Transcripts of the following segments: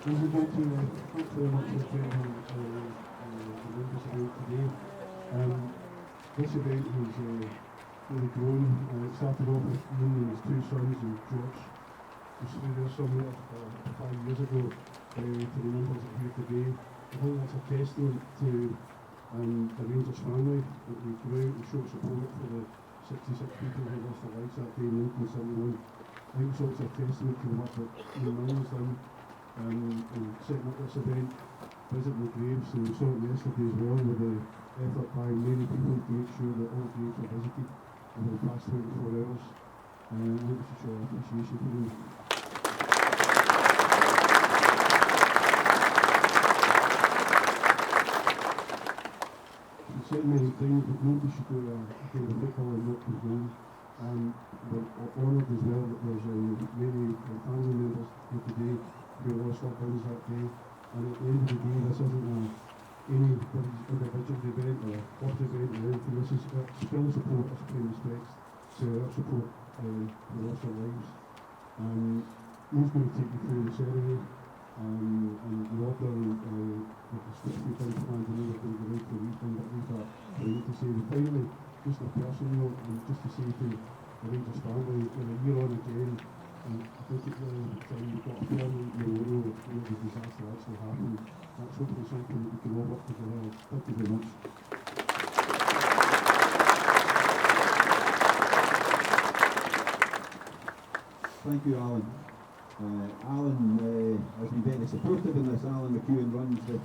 And we'd like to thank very much for attending the members event today. This event has really grown. It started off with Ian and his two sons and George was through there somewhere 5 years ago to the members that are here today. I think that's a testament to the Rangers family that we go out and show support for the 66 people who lost their lives that day in 1971. I think it's also a testament to the work that Ian Manning's done in setting up this event, visiting the graves, and we saw it yesterday as well with the effort by many people to make sure that all graves were visited over the past 24 hours. I think we should show our appreciation for them. We've said many times that nobody should go to a game of football and not come home. We're honoured as well that there's many family members here today who lost loved ones that day. And at the end of the day, this isn't anybody's individual event or club event or anything. This is still support, us paying respects to our support who lost their lives. He's going to take you through the ceremony and the order that the specific things planned. I know we're going to go right through these things, but I think that I need to say that finally, just a personal note, and just to say to the Rangers family, a year on again, I think it really we've got a fairly memorial of where the disaster actually happened. That's hopefully something that we can all work together. Thank you very much. Thank you, Alan. Alan has been very supportive in this. Alan McEwen runs the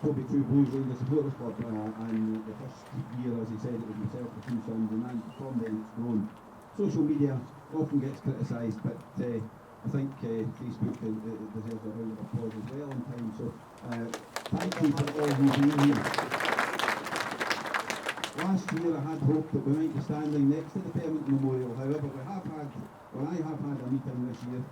Toby True Blues Rangers Supporters Club, and the first year, as he said, it was myself, the two sons, and then from then it's grown. Social media often gets criticised, but I think Facebook deserves a round of applause as well in time. So thank you for all you being here. Last year I had hoped that we might be standing next to the permanent memorial. However, I have had a meeting this year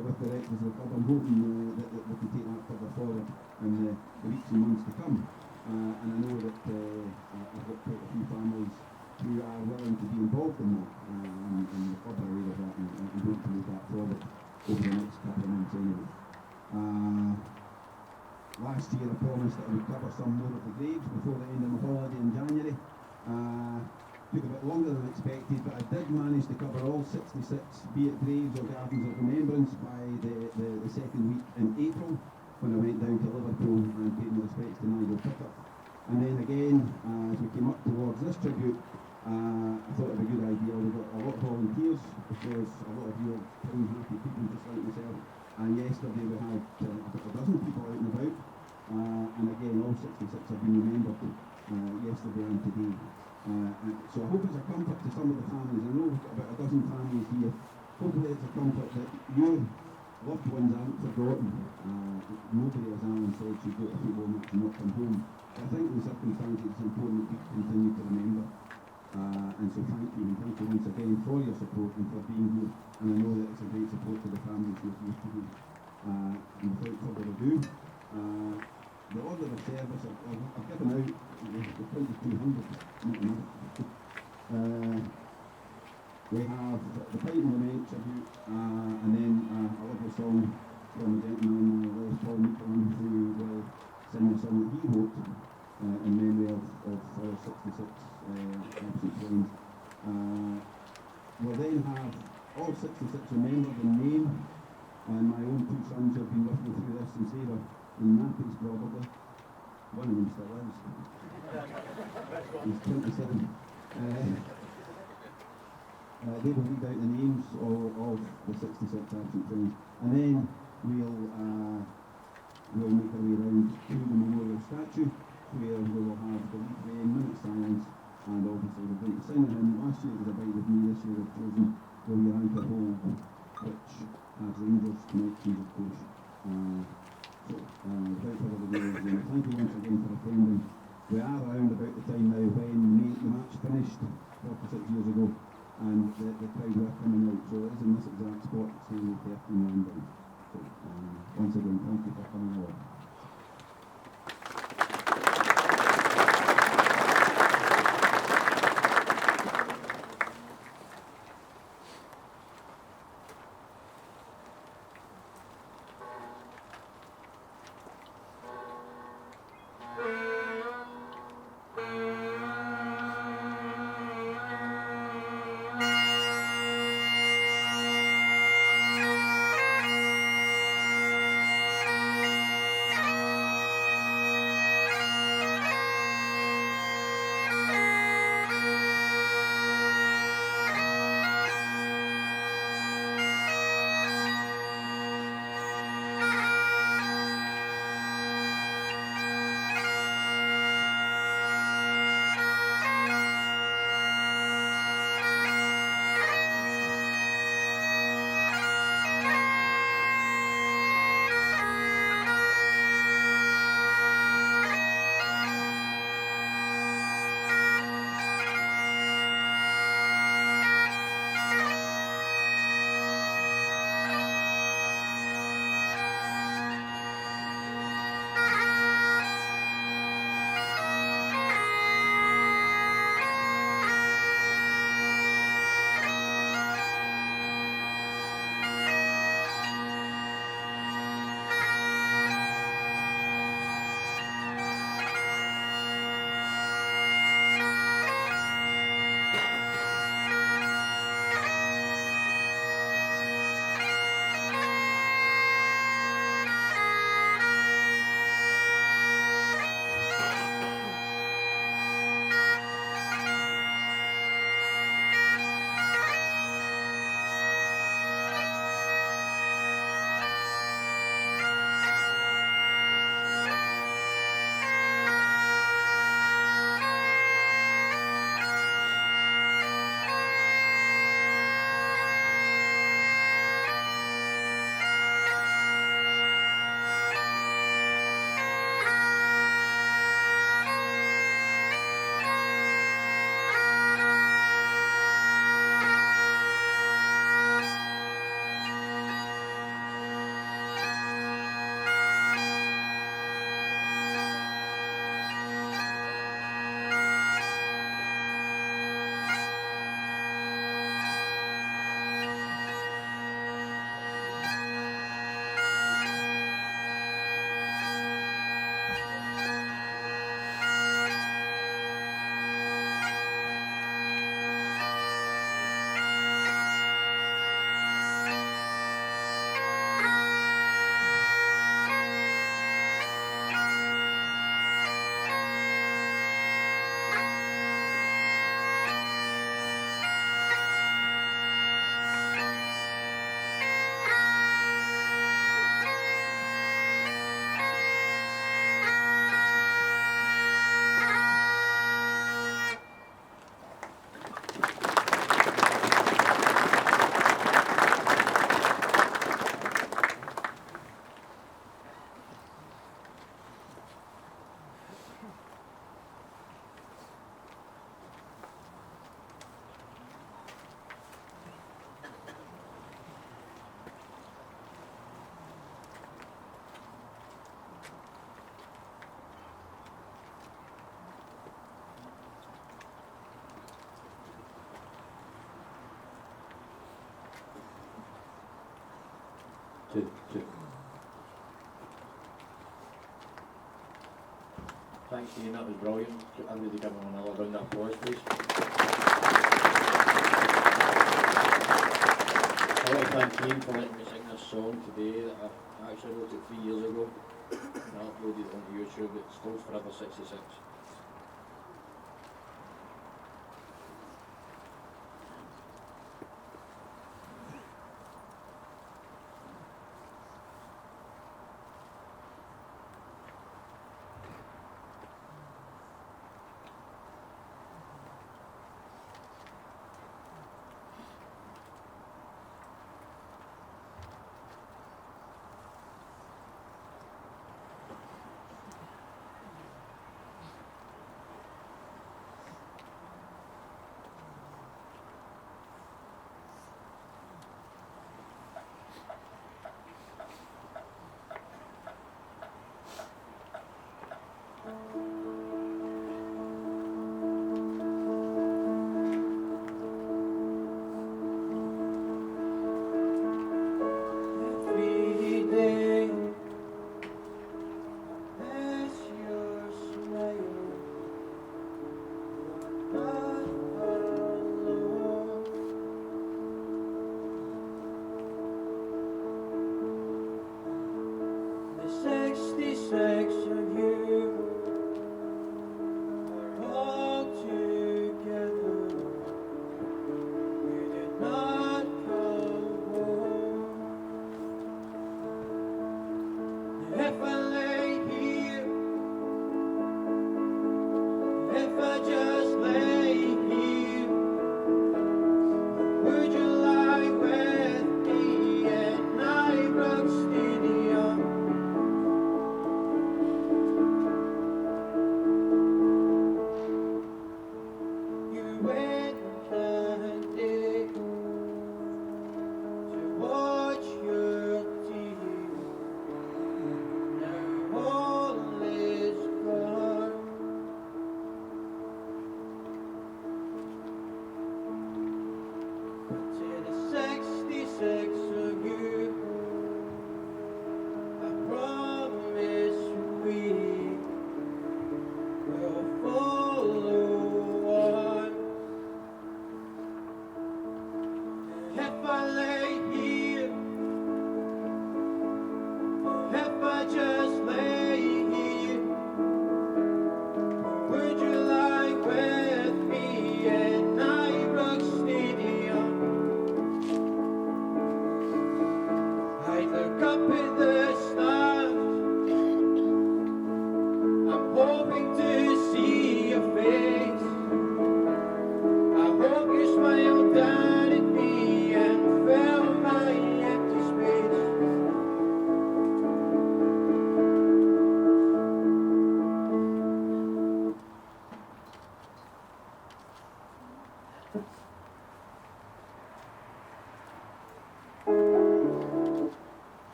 with the directors of the club. I'm hoping that we can take that further forward in the weeks and months to come. And I know that I've got quite a few families who are willing to be involved in that, and the club are aware of that, and hope to move that forward over the next couple of months anyway. Last year I promised that I would cover some more of the graves before the end of my holiday in January. Took a bit longer than expected, but I did manage to cover all 66, be it graves or gardens of remembrance, by the second week in April, when I went down to Liverpool and paid my respects to Nigel Pickett. And then again, as we came up towards this tribute, I thought it would be a good idea. We got a lot of volunteers, because a lot of you are pretty happy people just like myself. And yesterday we had about a dozen people out and about. And again, all 66 have been remembered yesterday and today. So I hope it's a comfort to some of the families. I know we've got about a dozen families here. Hopefully it's a comfort that your loved ones aren't forgotten. Nobody, as Alan said, should go to a football match and not come home. I think in circumstances it's important that people continue to remember. And so thank you, and thank you once again for your support and for being here. And I know that it's a great support to the families who are here today. And without further ado, the order of service I've given out, the 2200, not enough. We have the title lament tribute, and then a lovely song from a gentleman, Paul Meekerman, who will sing a song that he wrote in memory of our 66 absent friends. We'll then have all 66 remembered in name, and my own two sons have been with me through this since they were in nappies probably. One of them still is. He's 27. They will read out the names of the 66 absent friends, and then we'll make our way round to the memorial statue, where we will have the lead rain, minute silence, and obviously we're going to sing a hymn. Last year it was Abide With Me, this year we've chosen Will Your Anchor Hold, which has Rangers connections, of course. Without further ado, thank you once again for attending. We are around about the time now when the match finished 46 years ago, and the crowd were coming out, so it is in this exact spot, saying 13 round down. So once again, thank you for coming along. Two. Thanks Ian, that was brilliant. I'm going to give him another round of applause, please. I want to thank Ian for letting me sing this song today that I actually wrote it 3 years ago and I uploaded it onto YouTube. It's called Forever 66.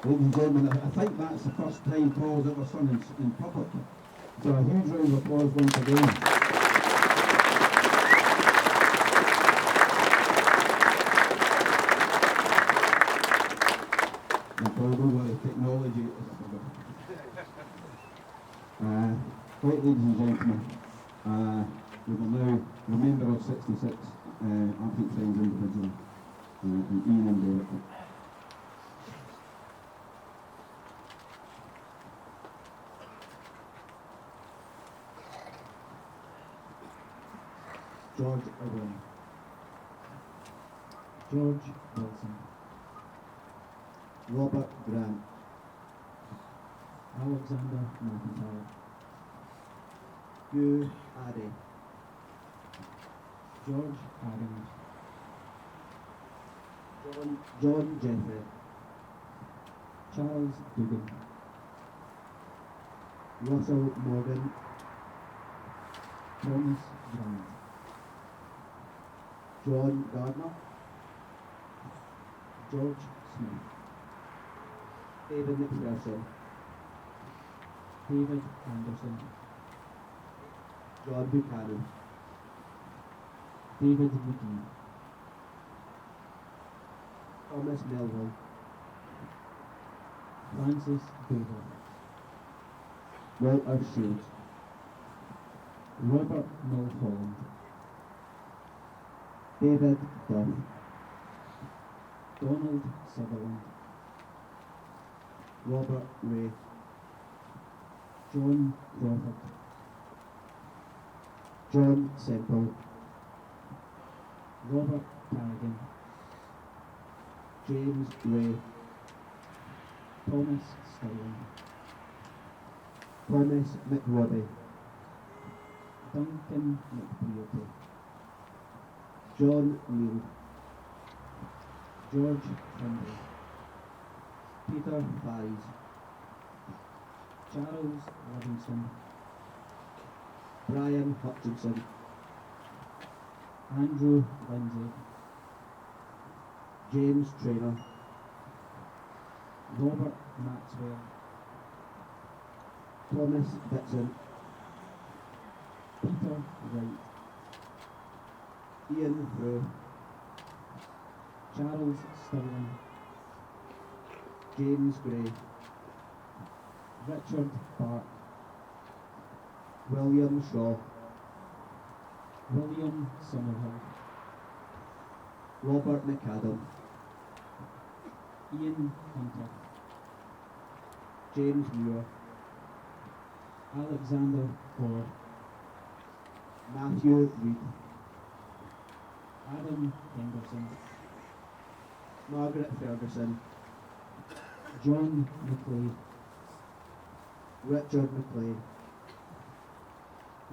Ladies and gentlemen, I think that's the first time Paul's ever sung in public. So a huge round of applause once again. And Paul, don't worry, technology. Right, ladies and gentlemen, we will now remember our 66 Arctic Friends individually, and Ian and Derek. George Owen, George Wilson, Robert Grant, Alexander McIntyre, Hugh Addy, George Adams, John Jeffrey, Charles Dugan, Russell Morgan, Thomas Grant, John Gardner, George Smith, David McPherson, David Anderson, John Buchanan, David McGee, Thomas Melville, Francis Dover, Walter Shields, Robert Mulholland, David Duff, Donald Sutherland, Robert Ray, John Crawford, John Semple, Robert Carrigan, James Ray, Thomas Sterling, Thomas McRobbie, Duncan McBearty, John Neal, George Trimble, Peter Faries, Charles Livingston, Brian Hutchinson, Andrew Lindsay, James Traynor, Robert Maxwell, Thomas Dixon, Peter Wright, Ian Frew, Charles Sterling, James Gray, Richard Park, William Shaw, William Summerhill, Robert McAdam, Ian Hunter, James Muir, Alexander Ford, Matthew Reed, Adam Henderson, Margaret Ferguson, John McLeay, Richard McLeay,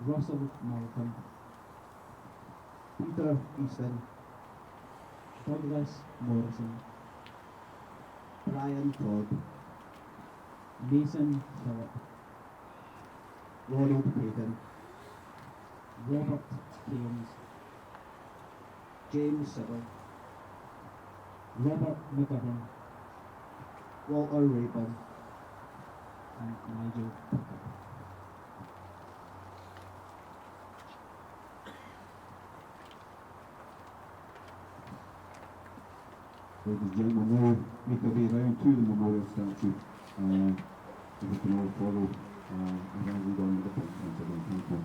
Russell Malcolm, Peter Easton, Douglas Morrison, Brian Todd, Mason Phillip, Ronald Payton, Robert Keynes, James Sybil, Robert McGovern, Walter Rayburn, and Nigel Pickett. Ladies and gentlemen, now make our way round to the memorial statue. We can all follow as I lead on with the picture once again. Thank you.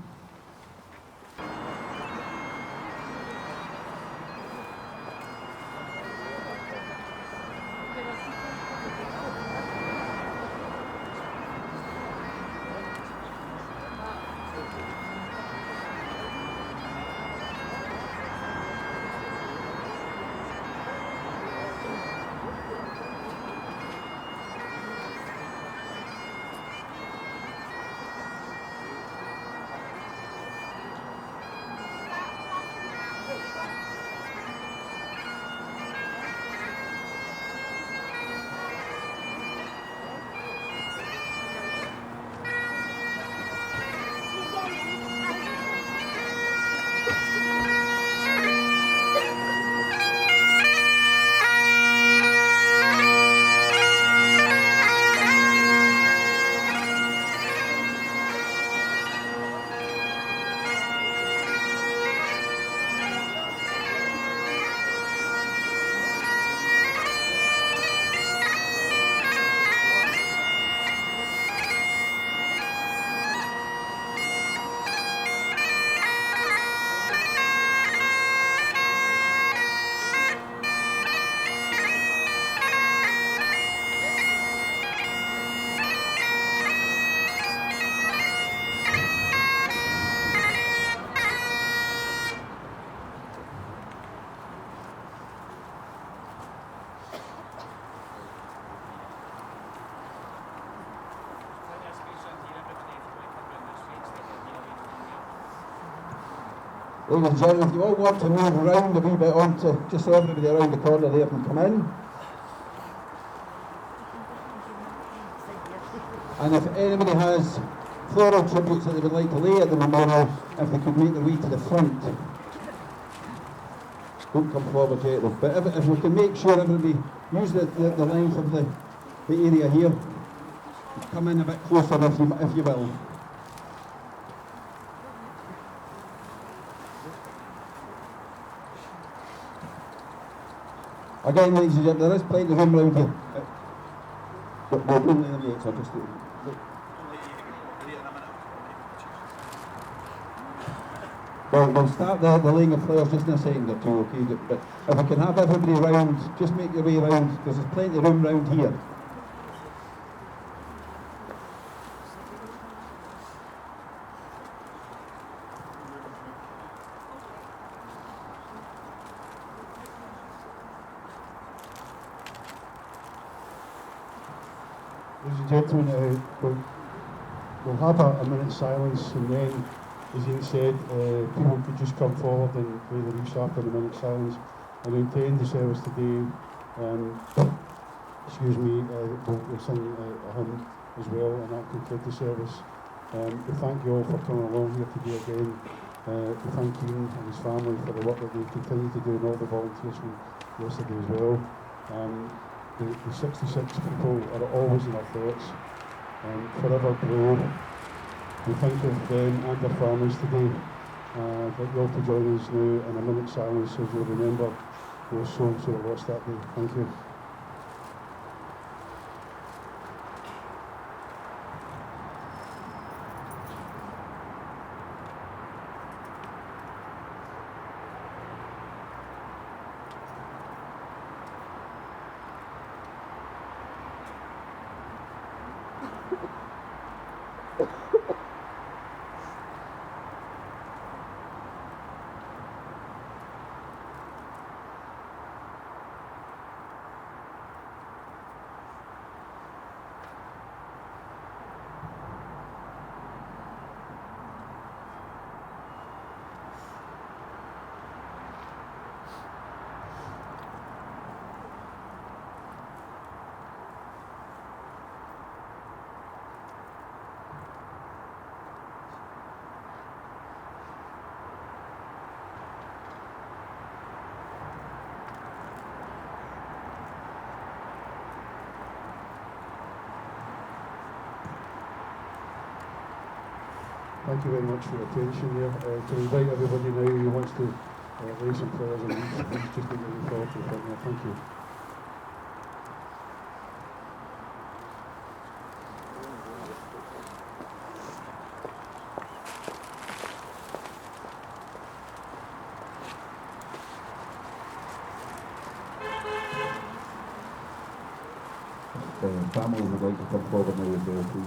Ladies and gentlemen, if you all want to move around a wee bit onto, just so everybody around the corner there can come in. And if anybody has floral tributes that they would like to lay at the memorial, if they could make their way to the front. Don't come forward yet though, but if we can make sure everybody use the length of the area here. Come in a bit closer if you will. Again, ladies and gentlemen, there is plenty of room around here. But we'll bring them yet, so just we'll start the laying of flowers just in a second or two, okay? But if we can have everybody round, just make your way round, because there's plenty of room round here. Ladies and gentlemen, we'll have a minute's silence, and then, as Ian said, people could just come forward and play the reese after the minute's silence. And then to end the service today, we'll sing a hymn as well, and that conclude the service. We thank you all for coming along here today again. We thank Ian and his family for the work that they continue to do, and all the volunteers from yesterday as well. The 66 people are always in our thoughts, forever below. We think of them and their families today. I'd like you all to join us now in a minute's silence as we remember those souls who were lost that day. Thank you. Thank you very much for your attention here. To invite everybody now who wants to lay some prayers and please just make your way forward to the front here. Thank you. Families would like to come forward now as well, please.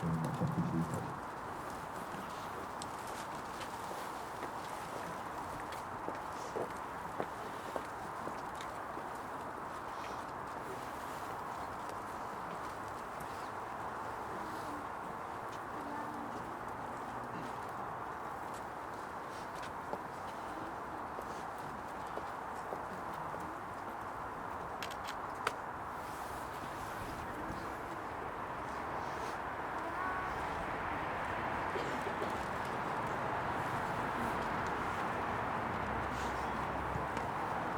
Very much appreciated.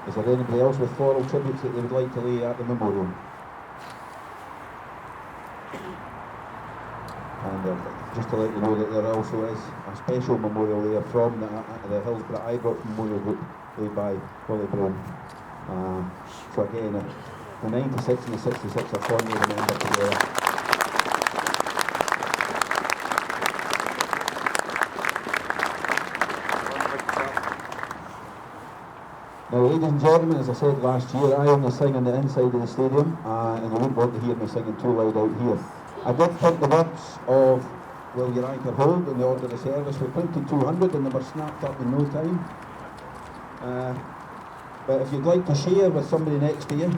Is there anybody else with floral tributes that they would like to lay at the memorial? And just to let you know that there also is a special memorial there from the Hillsborough Ibrox Memorial Group laid by Willie Brown. So again, the 96 and the 66 are fondly remembered together. Now, ladies and gentlemen, as I said last year, I only sing on the inside of the stadium, and you wouldn't want to hear me singing too loud out here. I did pick the words of Will Your Anchor Hold in the order of the service. We printed 200 and they were snapped up in no time. But if you'd like to share with somebody next to you,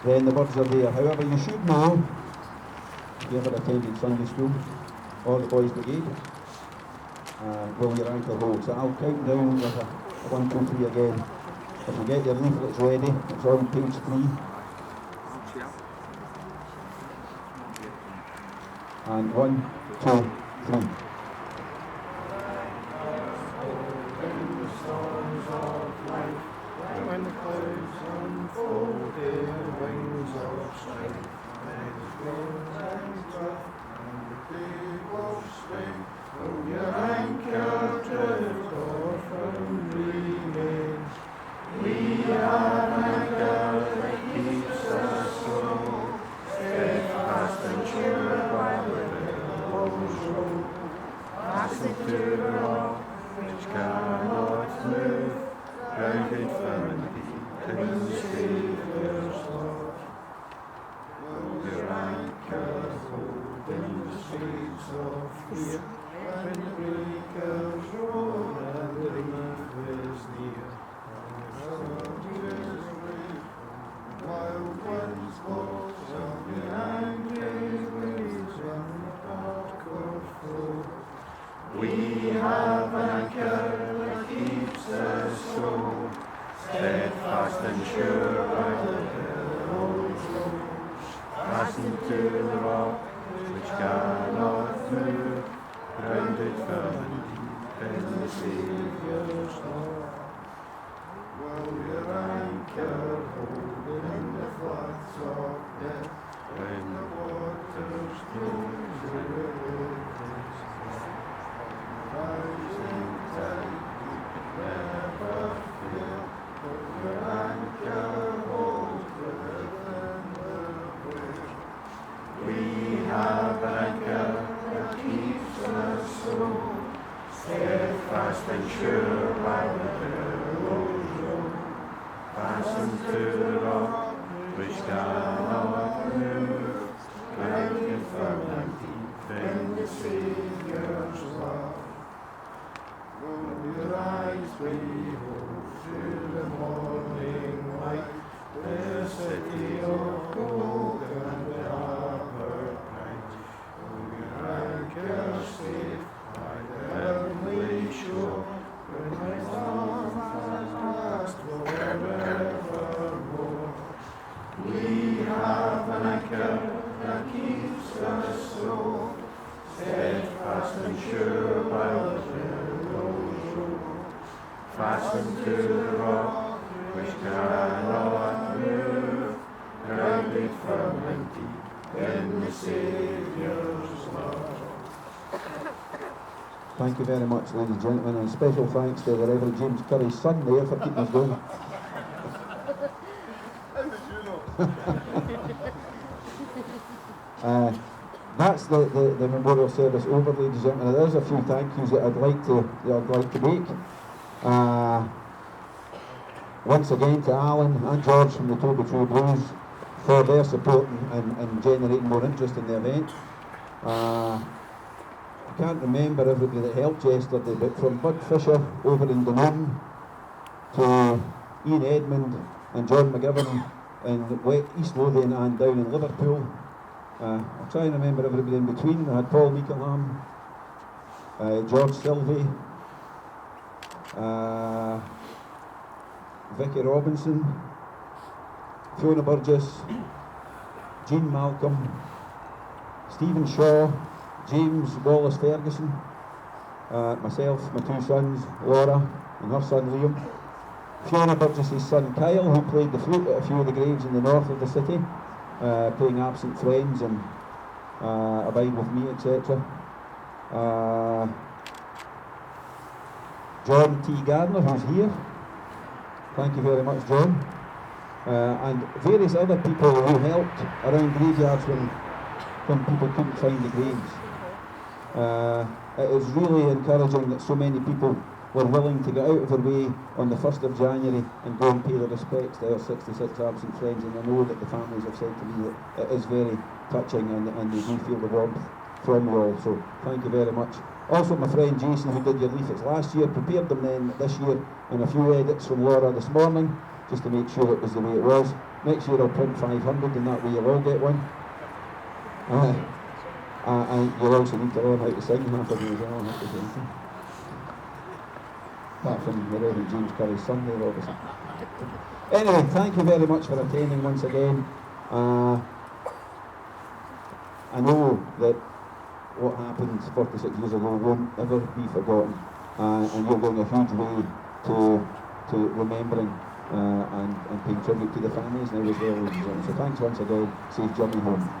then the words are there. However, you should know, if you ever attended Sunday school or the Boys Brigade, will your anchor hold? So I'll count down with a 1, 2, 3 again. If you get your leaflets ready, it's on page 3. And 1, 2, 3. When the clouds unfold their wings of strength, and it grows and tough, and the day will swing, will your anchor drift off and remain? We have an anchor that keeps us so steadfast and sure while the billows roll, fastened to the rock which cannot move, grounded firm and deep in the Saviour's love. Will your anchor hold in the streets of fear, when the breakers roar and the reef is near? Wild winds blow, shall the angry waves run the dark of flow. We have an anchor that keeps us so steadfast and sure by the billows roll, fastened to the rock which cannot move, grounded firm and deep in the Saviour's love. Will your anchor hold in the floods of death, when the waters flow to the wilderness? Rising tide, never fail. Will your anchor hold within the wave? We have an anchor that keeps us so steadfast and sure while the billows roll, fastened to the rock which cannot move, grounded firm and deep in the Saviour's love. Will your eyes behold through the morning light, the city of gold and the harbour bright? Will your anchor safe by the heavenly shore, when my storm has passed forevermore? We have an anchor that keeps us so steadfast and sure while the billows roll, fastened to the rock which cannot move, grounded firm and deep in the Saviour's love. Thank you very much, ladies and gentlemen, and special thanks to the Reverend James Curry's son there for keeping us going. That's the memorial service over, ladies and gentlemen. There's a few thank yous that I'd like to make. Once again to Alan and George from the Toby True Blues for their support and generating more interest in the event. I can't remember everybody that helped yesterday, but from Bud Fisher over in Dunoon to Ian Edmund and John McGivern in East Lothian and down in Liverpool. I'll try and remember everybody in between. I had Paul Meekelham, George Sylvie, Vicky Robinson, Fiona Burgess, Jean Malcolm, Stephen Shaw, James Wallace Ferguson, myself, my two sons, Laura and her son Liam, Fiona Burgess's son Kyle, who played the flute at a few of the graves in the north of the city, playing Absent Friends and Abide With Me, etc. John T. Gardner, who's here. Thank you very much, John. And various other people who helped around graveyards when people couldn't find the graves. It is really encouraging that so many people were willing to get out of their way on the 1st of January and go and pay their respects to our 66 absent friends, and I know that the families have said to me that it is very touching and they do feel the warmth from you all, so thank you very much. Also my friend Jason, who did your leaflets last year, prepared them then this year, and a few edits from Laura this morning, just to make sure it was the way it was. Next year I'll print 500 and that way you'll all get one. And you'll also need to learn how to sing half of you as well, I have to say. Apart from the Reverend James Curry's son there, obviously. Anyway, thank you very much for attending once again. I know that what happened 46 years ago won't ever be forgotten, and you're going a huge way to remembering and paying tribute to the families now as well. So thanks once again. Safe journey home.